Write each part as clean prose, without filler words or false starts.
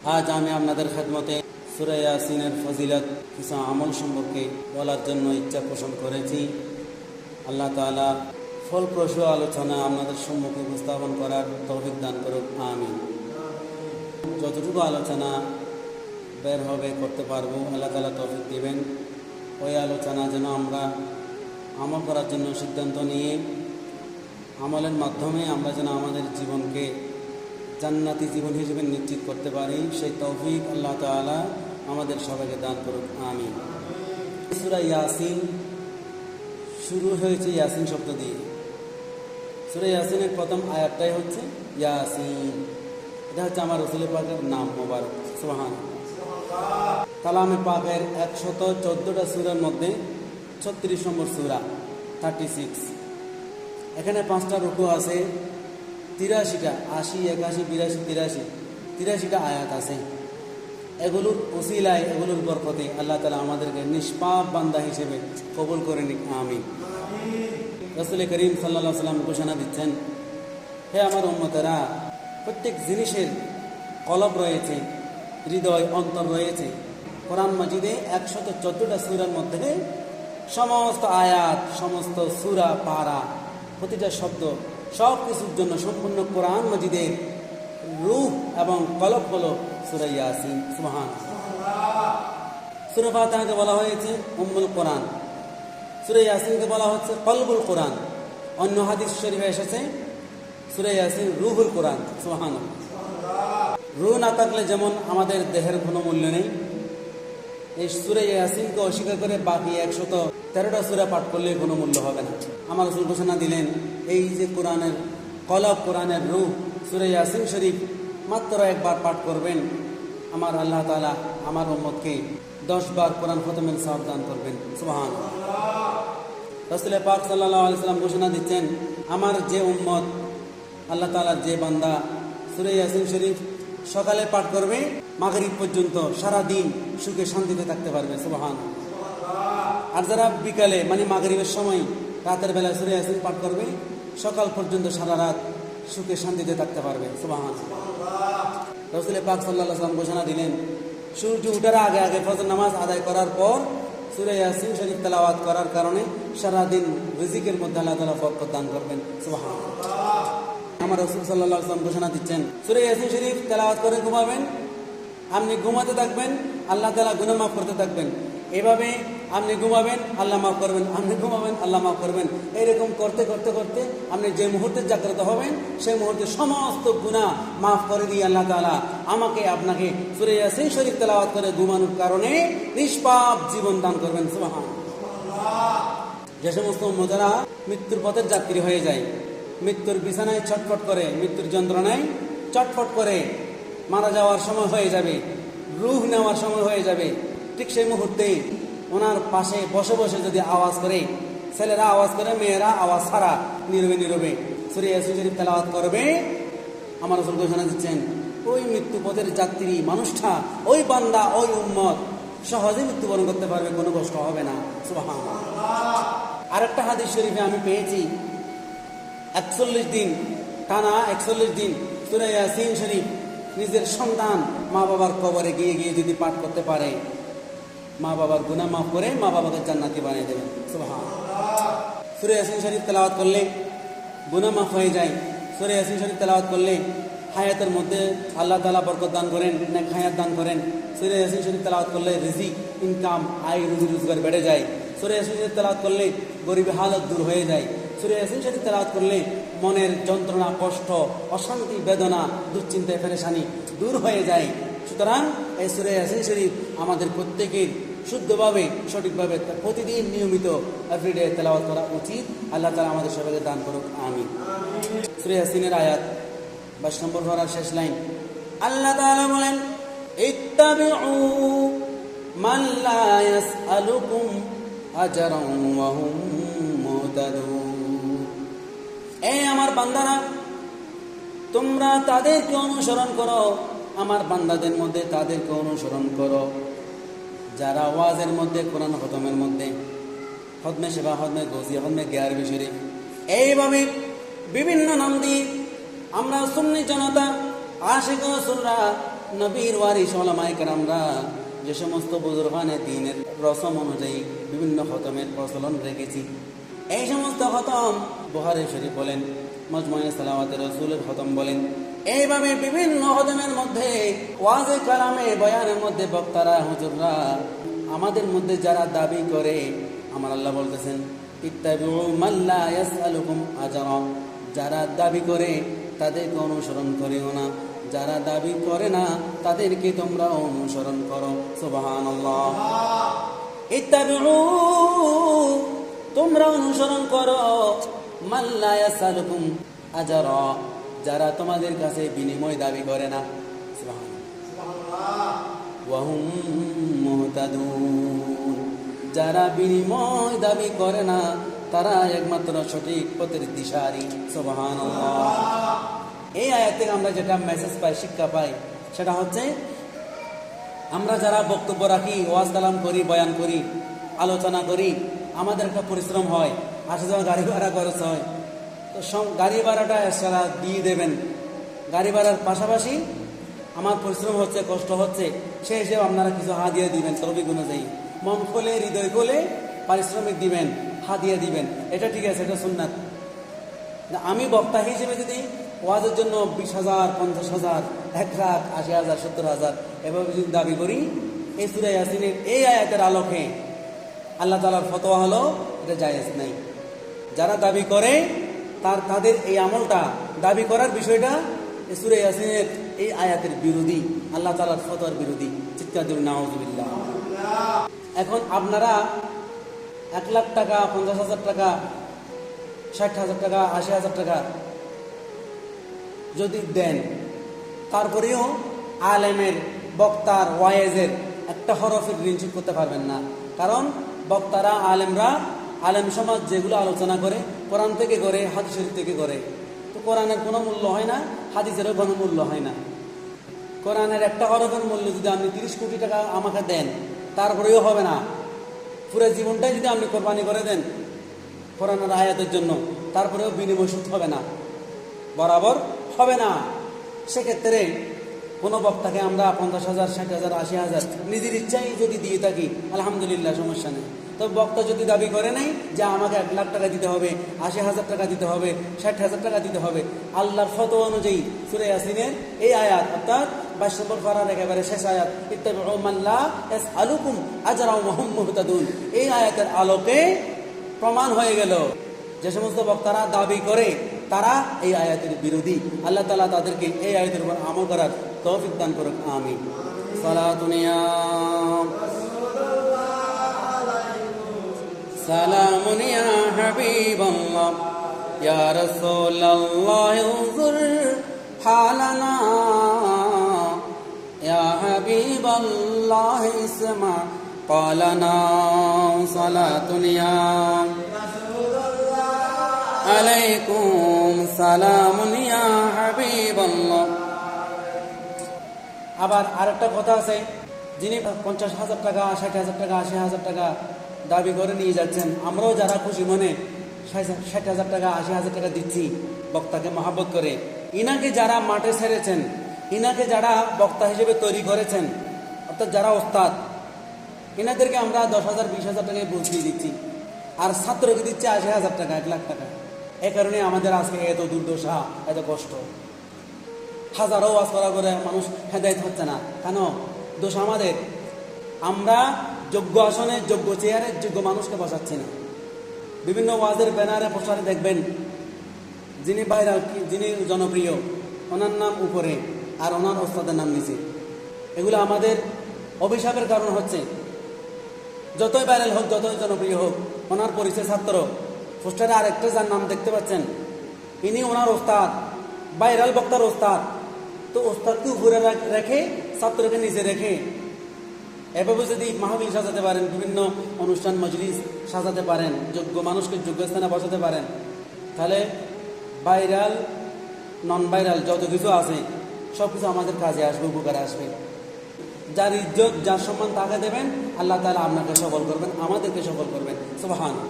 আজ আমি আপনাদের খেদমতে সূরা ইয়াসিনের ফজিলত কিছু আমল সম্পর্কে বলার জন্য ইচ্ছা পোষণ করেছি। আল্লাহ তাআলা ফলপ্রসূ আলোচনা আপনাদের সম্মুখে উপস্থাপন করার তৌফিক দান করুক, আমিন। যতটুকু আলোচনা বের হবে করতে পারবো আল্লাহ তাআলা তৌফিক দিবেন। ওই আলোচনা যেন আমরা আমল করার জন্য সিদ্ধান্ত নিয়ে আমলের মাধ্যমে আমরা যেন আমাদের জীবনকে জান্নাতি জীবন হিসেবে নিশ্চিত করতে পারি, সেই তৌফিক আল্লাহ তাআলা আমাদের সবাইকে দান করুক, আমিন। সূরা ইয়াসিন শুরু হয়েছে ইয়াসিন শব্দ দিয়ে। সূরা ইয়াসিনের প্রথম আয়াতটাই হচ্ছে ইয়াসিন। এটা হচ্ছে আমার রাসূল পাকের নাম মোবারক, সুবহানাল্লাহ। কালামে পাকের 114টা সূরার মধ্যে 36 নম্বর সূরা 36। এখানে 5টা রুকু আছে, 83টা 80, 81, 82, 83টা আয়াত আছে। এগুলোর ওসিলায়, এগুলোর বরকতে আল্লাহ তাআলা আমাদেরকে নিষ্পাপ বান্দা হিসেবে কবুল করে নিক, আমিন। রাসূল করিম সাল্লাল্লাহু আলাইহি ওয়াসাল্লাম ঘোষণা দিচ্ছেন, হে আমার উম্মতেরা, প্রত্যেক জিনিসের কলব রয়েছে, হৃদয়, অন্তর রয়েছে। কোরআন মাজিদে 114টা সূরার মধ্যে সমস্ত আয়াত, সমস্ত সূরা, পারা, প্রতিটা শব্দ, সব কিছুর জন্য সম্পূর্ণ কোরআন মাজিদের রূহ এবং কলব হলো সূরা ইয়াসিন, সুবহানাল্লাহ। সূরা ফাতিহাকে বলা হয়েছে উম্মুল কোরআন, সূরা ইয়াসিনকে বলা হচ্ছে কলবুল কোরআন। অন্য হাদিস শরীফে এসেছে সূরা ইয়াসিন রূহুল কোরআন, সুবহানাল্লাহ। রূহ না থাকলে যেমন আমাদের দেহের কোনো মূল্য নেই, এই সূরা ইয়াসিনকে অস্বীকার করে বাকি 113টা সূরা পাঠ করলে কোনো মূল্য হবে না। আমার রাসূল ঘোষণা দিলেন, এই যে কোরআনের কলব, কোরআনের রূহ, সূরা ইয়াসিন শরীফ মাত্র একবার পাঠ করবেন, আমার আল্লাহ তাআলা আমার উম্মতকে 10 বার কোরআন খতমের সওয়াব দান করবেন, সুবহানাল্লাহ। রাসূল পাক সাল্লাল্লাহু আলাইহি ওয়াসাল্লাম ঘোষণা দিচ্ছেন, আমার যে উম্মত, আল্লাহ তাআলার যে বান্দা সূরা ইয়াসিন শরীফ সকালে পাঠ করবে, মাগরিব পর্যন্ত সারা দিন সুখে শান্তিতে থাকতে পারবে, সুবহানাল্লাহ। আর যারা বিকালে মানে মাগরিবের সময় রাতের বেলা সূরা ইয়াসিন পাঠ করবে, সকাল পর্যন্ত সারা রাত সুখে শান্তিতে থাকতে পারবে, সুবহানাল্লাহ। রাসূল পাক সাল্লাল্লাহু আলাইহি ওয়াসাল্লাম ঘোষণা দিলেন, সূর্য ওঠার আগে আগে ফজর নামাজ আদায় করার পর সূরা ইয়াসিন শরীফ তেলাওয়াত করার কারণে সারা দিন রিজিকের মধ্যে আল্লাহ তাআলা বরকত দান করবেন, সুবহানাল্লাহ। আমার রাসূল সাল্লাল্লাহু আলাইহি ওয়াসাল্লাম ঘোষণা দিচ্ছেন, সূরা ইয়াসিন শরীফ তেলাওয়াত করে ঘুমাবেন, আপনি ঘুমাতে থাকবেন, আল্লাহ তাআলা গুনাহ মাফ করতে থাকবেন। এভাবে আপনি ঘুমাবেন, আল্লাহ মাফ করবেন, আপনি ঘুমাবেন, আল্লাহ মাফ করবেন। এইরকম করতে করতে করতে আপনি যে মুহূর্তে জাগ্রত হবেন, সেই মুহূর্তে সমস্ত গুনাহ মাফ করে দিয়ে আল্লাহ তাআলা আমাকে আপনাকে সূরা ইয়াসিন শরীফ তেলাওয়াত করে ঘুমানোর কারণে নিষ্পাপ জীবন দান করবেন, সুবহানাল্লাহ। যে সমস্ত উম্মতেরা মৃত্যুর পথের যাত্রী হয়ে যায়, মৃত্যুর বিছানায় ছটফট করে, মৃত্যুর যন্ত্রণায় চটফট করে মারা যাওয়ার সময় হয়ে যাবে, রূহ নেওয়ার সময় হয়ে যাবে, ঠিক সেই মুহূর্তে ওনার পাশে বসে বসে যদি আওয়াজ করে, ছেলেরা আওয়াজ করে, মেয়েরা আওয়াজ ছাড়া নীরবে নীরবে সূরা ইয়াসিন শরীফ তেলাওয়াত করবে, আমার রাসূল ঘোষণা দিচ্ছেন, ওই মৃত্যু পথের যাত্রী মানুষটা, ওই বান্দা, ওই উম্মত সহজে মৃত্যুবরণ করতে পারবে, কোনো কষ্ট হবে না, সুবহানাল্লাহ। আরেকটা হাদিস শরীফে আমি পেয়েছি, 41 দিন টানা 41 দিন সূরা ইয়াসিন শরীফ নিজের সন্তান মা বাবার কবরে গিয়ে গিয়ে যদি পাঠ করতে পারে, মা বাবার গুনাহ মাফ করে মা বাবাকে জান্নাতি বানিয়ে দেবেন, সুবহানাল্লাহ। সূরা ইয়াসিন শরীফ তেলাওয়াত করলে গুনাহ মাফ হয়ে যায়। সূরা ইয়াসিন শরীফ তেলাওয়াত করলে হায়াতের মধ্যে আল্লাহ তাআলা বরকত দান করেন, নেক হায়াত দান করেন। সূরা ইয়াসিন শরীফ তেলাওয়াত করলে রিজিক, ইনকাম, আয়, রুজি রোজগার বেড়ে যায়। সূরা ইয়াসিন শরীফ তেলাওয়াত করলে গরিবী হালত দূর হয়ে যায়। সূরা ইয়াসিন শরীফ তেলাওয়াত করলে মনের যন্ত্রণা, কষ্ট, অশান্তি, বেদনা, দুশ্চিন্তা, পেরেশানি দূর হয়ে যায়। সুতরাং এই সূরা ইয়াসিন শরীফ আমাদের প্রত্যেকের শুদ্ধভাবে, সঠিকভাবে প্রতিদিন নিয়মিত এভরিডে তেলাওয়াত করা উচিত। আল্লাহ তাআলা আমাদের সবাইকে দান করুক, আমিন। সূরা ইয়াসিনের আয়াত 22 নম্বর পারার শেষ লাইন, আল্লাহ তাআলা বলেন, ইত্তাবিউ মান লা ইয়াসআলুকুম আজরান ওয়া হুম মুহতাদুন। এই আমার বান্দারা, তোমরা তাদেরকে অনুসরণ করো, আমার বান্দাদের মধ্যে তাদেরকে অনুসরণ করো যারা ওয়াজের মধ্যে, কোরআন খতমের মধ্যে, খতমে সেবা, খতমে গজিয়া, খতমে গিয়ারবি শরীফ, এইভাবে বিভিন্ন নাম দিয়ে আমরা সুন্নি জনতা, আশিক রাসূলরা নবীর ওয়ারিস উলামায়ে কেরামরা যে সমস্ত বুজুর্গানে দ্বীনের রসম অনুযায়ী বিভিন্ন খতমের প্রচলন রেখেছি, এই সমস্ত খতম বুখারী শরীফ বলেন, মজমুয়ে সালাওয়াতে রাসূলের খতম বলেন, এইভাবে বিভিন্ন খতমের মধ্যে ওয়াজে কালামে বয়ানের মধ্যে বক্তারা হুজুররা আমাদের মধ্যে যারা দাবি করে, আমার আল্লাহ বলতেছেন ইত্তাবিউ মান লা ইয়াসআলুকুম আজরা, যারা দাবি করে তাদেরকে অনুসরণ করিও না, যারা দাবি করে না তাদেরকে তোমরা অনুসরণ করো। সুবহানাল্লাহ। ইত্তাবিউ, তোমরা অনুসরণ করো, মান লা ইয়াসআলুকুম আজরা, যারা তোমাদের কাছে বিনিময় দাবি করে না। সুবহানাল্লাহ। ওয়া হুম মুহতাদুন, যারা বিনিময় দাবি করে না তারা একমাত্র সঠিক পথের দিশারি। সুবহানাল্লাহ। এই আয়াত থেকে আমরা যেটা মেসেজ পাই, শিক্ষা পাই, সেটা হচ্ছে আমরা যারা বক্তব্য রাখি, ওয়াজ কালাম করি, বয়ান করি, আলোচনা করি, আমাদের একটা পরিশ্রম হয়, আসা যাওয়া গাড়ি ভাড়া খরচ হয়, তো গাড়ি ভাড়াটা সারা দিয়ে দেবেন। গাড়ি ভাড়ার পাশাপাশি আমার পরিশ্রম হচ্ছে, কষ্ট হচ্ছে, সে হিসেবে আপনারা কিছু হাদিয়া দিবেন, তরবিক অনুযায়ী মন খোলে, হৃদয় খোলে পারিশ্রমিক দিবেন, হাদিয়া দিবেন। এটা ঠিক আছে, এটা সুন্নাত। আমি বক্তা হিসেবে যদি ওয়াজের জন্য 20,000, 50,000, 1 লাখ, 80,000, 70,000 এভাবে যদি দাবি করি, এই সূরা ইয়াসিনের এই আয়াতের আলোকে আল্লাহ তাআলার ফতোয়া হলো এটা জায়েজ নাই। যারা দাবি করে তাদের এই আমলটা, দাবি করার বিষয়টা এই সূরা ইয়াসিনের এই আয়াতের বিরোধী, আল্লাহ তাআলার ফতোয়ার বিরোধী। চিৎকার দিন নাউযুবিল্লাহ। এখন আপনারা 1 লাখ টাকা, 50,000 টাকা, 60,000 টাকা, 80,000 টাকা যদি দেন, তারপরেও আলেমের, বক্তার, ওয়াইজের একটা হরফের ঋণ শোধ করতে পারবেন না। কারণ বক্তারা, আলেমরা, আলেম সমাজ যেগুলো আলোচনা করে কোরআন থেকে করে, হাদিস শরীফ থেকে করে, তো কোরআনের কোনো মূল্য হয় না, হাদিসেরও কোনো মূল্য হয় না। কোরআনের একটা হরফের মূল্য যদি আপনি 30 কোটি টাকা আমাকে দেন, তারপরেও হবে না। পুরো জীবনটাই যদি আপনি কোরবানি করে দেন কোরআনের আয়াতের জন্য, তারপরেও বিনিময় সুদ হবে না, বরাবর হবে না। সেক্ষেত্রে কোনো বক্তাকে আমরা 50,000, 60,000, 80,000 নিজের ইচ্ছাই যদি দিয়ে থাকি, আলহামদুলিল্লাহ, সমস্যা নেই। তো বক্তা যদি দাবি করে নেই যে আমাকে 1 লাখ টাকা দিতে হবে, 80,000 টাকা দিতে হবে, 60,000 টাকা দিতে হবে, আল্লাহর ফতোয়া অনুযায়ী সূরা ইয়াসিনের এই আয়াত, অর্থাৎ 22 নম্বর পারার একেবারে শেষ আয়াত, ইত্তাবিউ মান লা ইয়াসআলুকুম আজরা ওয়া হুম মুহতাদুন, এই আয়াতের আলোকে প্রমাণ হয়ে গেল যে সমস্ত বক্তারা দাবি করে তারা এই আয়াতের বিরোধী। আল্লাহ তাআলা তাদেরকে এই আয়াতের উপর আমল করার তৌফিক দান করুন। আমিন। সালাতুন ইয়া সালামুন ইয়া হাবিবাল্লাহ ইয়া রাসূলুল্লাহ উযুর হালানা ইয়া হাবিবাল্লাহ ইসমা ক্বালানা সালাতুন ইয়া আলাইকুম সালামুন ইয়া হাবিবাল্লাহ। আবার আরেকটা কথা আছে, যিনি 50,000 টাকা, 60,000 টাকা, 80,000 টাকা দাবি করে নিয়ে যাচ্ছেন, আমরাও যারা খুশি মনে 60,000 টাকা, 80,000 টাকা দিচ্ছি বক্তাকে মহাব্বত করে, ইনাকে যারা মাঠে ছেড়েছেন, ইনাকে যারা বক্তা হিসেবে তৈরি করেছেন, অর্থাৎ যারা ওস্তাদ, ইনাদেরকে আমরা 10,000, 20,000 টাকায় বুঝ দিয়ে দিচ্ছি, আর ছাত্রকে দিচ্ছে 80,000 টাকা, 1 লাখ টাকা। এ কারণে আমাদের আজকে এত দুর্দশা, এত কষ্ট। হাজারো ওয়াজ করা করে মানুষ হেদায়েত হচ্ছে না। কেন? দোষ আমাদের। আমরা যোগ্য আসনে, যোগ্য চেয়ারে যোগ্য মানুষকে বসাচ্ছি না। বিভিন্ন ওয়াজের ব্যানারে, পোস্টারে দেখবেন যিনি ভাইরাল, যিনি জনপ্রিয়, ওনার নাম উপরে আর ওনার ওস্তাদের নাম নিচে। এগুলো আমাদের অভিশাপের কারণ হচ্ছে। যতই ভাইরাল হোক, যতই জনপ্রিয় হোক, ওনার পরিচয় ছাত্র, পোস্টারে আরেকটা যার নাম দেখতে পাচ্ছেন, ইনি ওনার ওস্তাদ, ভাইরাল বক্তার ওস্তাদ। তো ওস্তাদকে উপরে রেখে ছাত্রকে নিচে রেখে এভাবে যদি মাহফিল সাজাতে পারেন, বিভিন্ন অনুষ্ঠান মজলিস সাজাতে পারেন, যোগ্য মানুষকে যোগ্য স্থানে বসাতে পারেন, তাহলে ভাইরাল, নন ভাইরাল যত কিছু আছে সব কিছু আমাদের কাজে আসবে, উপকারে আসবে। যার ইজ্জত, যার সম্মান তাকে দেবেন, আল্লাহ তাআলা আপনাকে সফল করবেন, আমাদেরকে সফল করবেন। সুবহানাল্লাহ।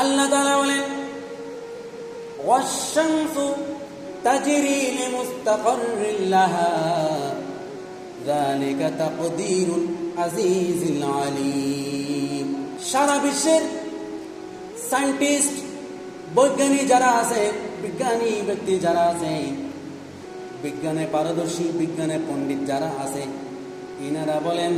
আল্লাহ তাআলা বলেন, ওয়াশ-শামসু তাজরি লিমুস্তাকাররিন লাহা যালিকা তাকদীরুল আজিজিল আলীম। সারা বিশ্বের সায়েন্টিস্ট, বৈজ্ঞানিক যারা আছে, বিজ্ঞানী ব্যক্তি যারা আছে, বিজ্ঞানে পারদর্শী, বিজ্ঞানে পণ্ডিত যারা আছে, ইনারা বলেন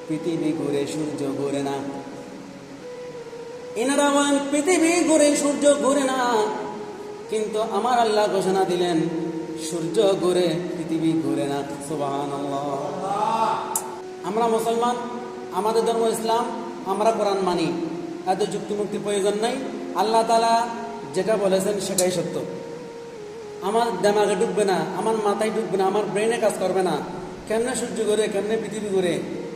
পৃথিবী ঘুরে সূর্য ঘুরে না। ইনারা বলেন পৃথিবী ঘুরে সূর্য ঘুরে না, কিন্তু আমার আল্লাহ ঘোষণা দিলেন সূর্য ঘুরে পৃথিবী ঘুরে না। সুবহানাল্লাহ। আমরা মুসলমান, আমাদের ধর্ম ইসলাম, আমরা কোরআন মানি, এত যুক্তিমুক্তির প্রয়োজন নাই। আল্লাহ তাআলা যেটা বলেছেন সেটাই সত্য। আমার দিমাগে ঢুকবে না, আমার মাথায় ঢুকবে না, আমার ব্রেনে কাজ করবে না। কেমনে সূর্য ঘুরে, কেমনে পৃথিবী ঘুরে,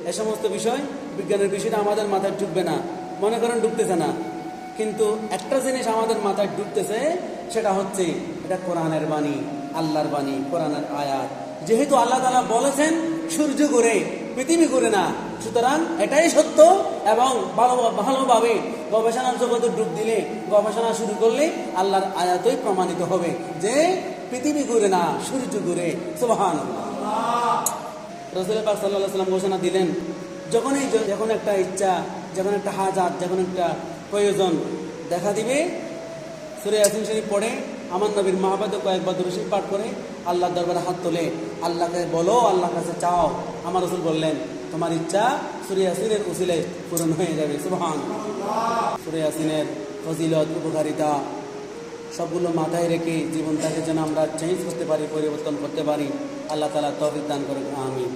এ সমস্ত বিষয়, বিজ্ঞানের বিষয়টা আমাদের মাথায় ঢুকবে না, মনে করেন ঢুকতেছে না। কিন্তু একটা জিনিস আমাদের মাথায় ঢুকতেছে, সেটা হচ্ছে এটা কোরআনের বাণী, আল্লাহর বাণী, কোরআনের আয়াত। যেহেতু আল্লাহ তাআলা বলেছেন সূর্য ঘুরে পৃথিবী ঘুরে না, সুতরাং এটাই সত্য। এবং ভালোভাবে গবেষণার জগতে ডুব দিলে, গবেষণা শুরু করলে আল্লাহর আয়াতই প্রমাণিত হবে যে পৃথিবী ঘুরে না, সূর্য ঘুরে। সুবহানাল্লাহ। রাসূল পাক সাল্লাল্লাহু আলাইহি ওয়াসাল্লাম ঘোষণা দিলেন, যখন একটা ইচ্ছা, যখন একটা হাজাত, যখন একটা প্রয়োজন দেখা দিবে, সূরা ইয়াসিন শরীফ পড়ে, আমার নবীর মহব্বতে কয়েকবার দুরূদ শরীফ পাঠ করে আল্লাহর দরবারে হাত তোলে, আল্লাহকে বলো, আল্লাহর কাছে চাও। আমার রাসূল বললেন তোমার ইচ্ছা সূরা ইয়াসিনের উসিলায় পূরণ হয়ে যাবে। সুবহানাল্লাহ। সূরা ইয়াসিনের ফজিলত, উপকারিতা সবগুলো মাথায় রেখে জীবনটাকে যেন আমরা চেঞ্জ করতে পারি, পরিবর্তন করতে পারি। আল্লাহ তাআলা তৌফিক দান করুন। আমিন।